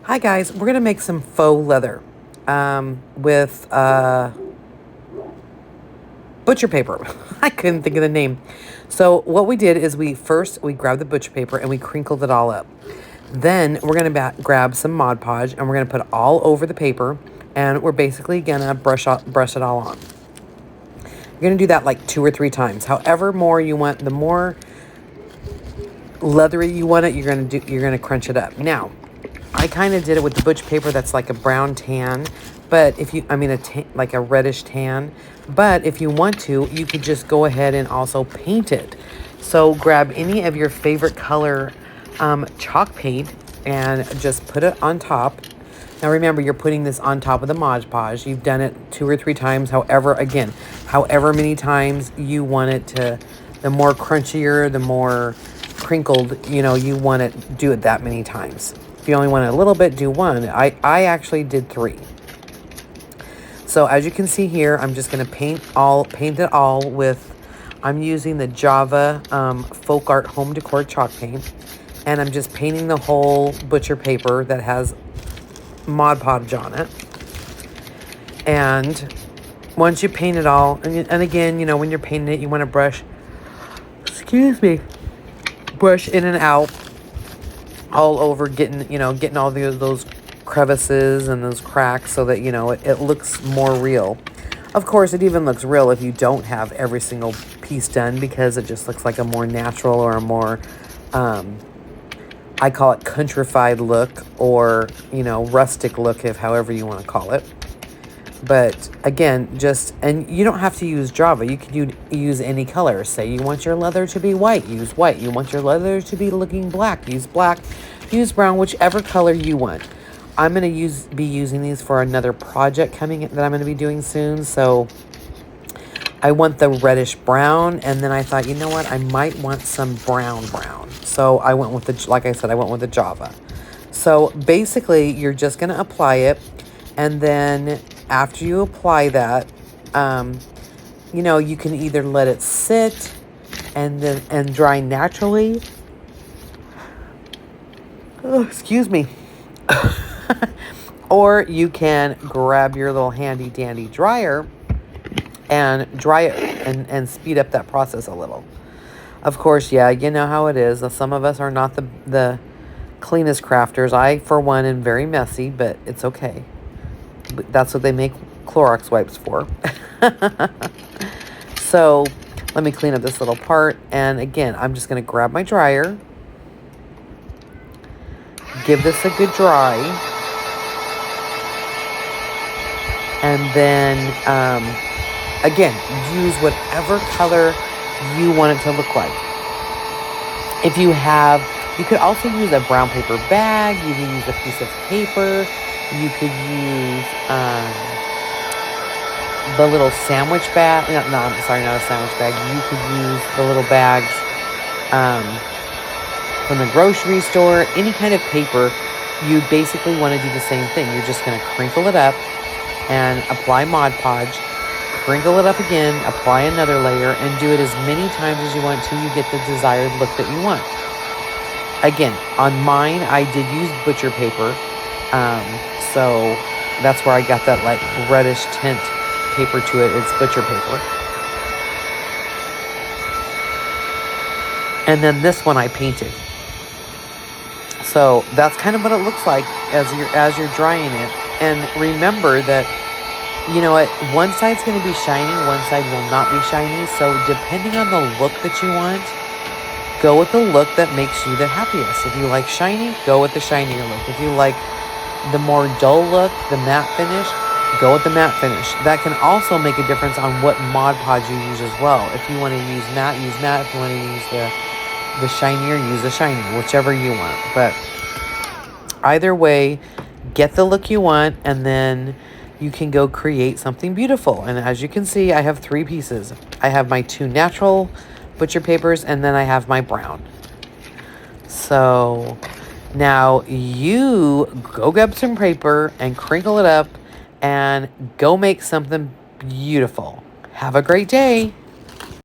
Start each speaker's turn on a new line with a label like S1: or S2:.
S1: Hi guys, we're gonna make some faux leather with butcher paper. I couldn't think of the name. So what we did is we grabbed the butcher paper and we crinkled it all up. Then we're gonna grab some Mod Podge and we're gonna put it all over the paper, and we're basically gonna brush it all on. You're gonna do that like 2 or 3 times. However more you want, the more leathery you want it, you're gonna crunch it up. Now, I kind of did it with the butch paper that's like a brown tan, but if you, like a reddish tan. But if you want to, you could just go ahead and also paint it. So grab any of your favorite color chalk paint and just put it on top. Now remember, you're putting this on top of the Mod Podge. You've done it 2 or 3 times. However many times you want it to, the more crunchier, the more crinkled, you want it, do it that many times. If you only want it a little bit, do one. I actually did 3. So as you can see here, I'm just going to paint it all with, I'm using the Java Folk Art Home Decor chalk paint. And I'm just painting the whole butcher paper that has Mod Podge on it. And once you paint it all, and again, when you're painting it, you want to brush in and out all over, getting all those crevices and those cracks, so that it looks more real. Of course, it even looks real if you don't have every single piece done, because it just looks like a more natural, or a more I call it countrified look, or rustic look, if however you want to call it. But again, and you don't have to use Java. You could use any color. Say you want your leather to be white, use white. You want your leather to be looking black, use black. Use brown, whichever color you want. I'm going to be using these for another project that I'm going to be doing soon. So I want the reddish brown, and then I thought, you know what? I might want some brown. So I went with like I said, I went with the Java. So basically, you're just going to apply it, and then after you apply that, you can either let it sit and dry naturally. Oh, excuse me. Or you can grab your little handy dandy dryer and dry it and speed up that process a little. Of course, yeah, you know how it is. Some of us are not the cleanest crafters. I, for one, am very messy, but it's okay. That's what they make Clorox wipes for. So let me clean up this little part. And again, I'm just going to grab my dryer. Give this a good dry. And then, again, use whatever color you want it to look like. If you could also use a brown paper bag. You can use a piece of paper. You could use the little sandwich bag. No, I'm sorry, not a sandwich bag. You could use the little bags from the grocery store. Any kind of paper, you basically want to do the same thing. You're just going to crinkle it up and apply Mod Podge. Crinkle it up again, apply another layer, and do it as many times as you want till you get the desired look that you want. Again, on mine, I did use butcher paper. So that's where I got that like reddish tint paper to it. It's butcher paper. And then this one I painted. So that's kind of what it looks like as you're drying it. And remember that, one side's going to be shiny, one side will not be shiny. So depending on the look that you want, go with the look that makes you the happiest. If you like shiny, go with the shinier look. If you like the more dull look, the matte finish, go with the matte finish. That can also make a difference on what Mod Podge you use as well. If you want to use matte, use matte. If you want to use the shinier, use the shinier, whichever you want. But either way, get the look you want, and then you can go create something beautiful. And as you can see, I have 3 pieces. I have my 2 natural butcher papers, and then I have my brown. So now you go grab some paper and crinkle it up and go make something beautiful. Have a great day.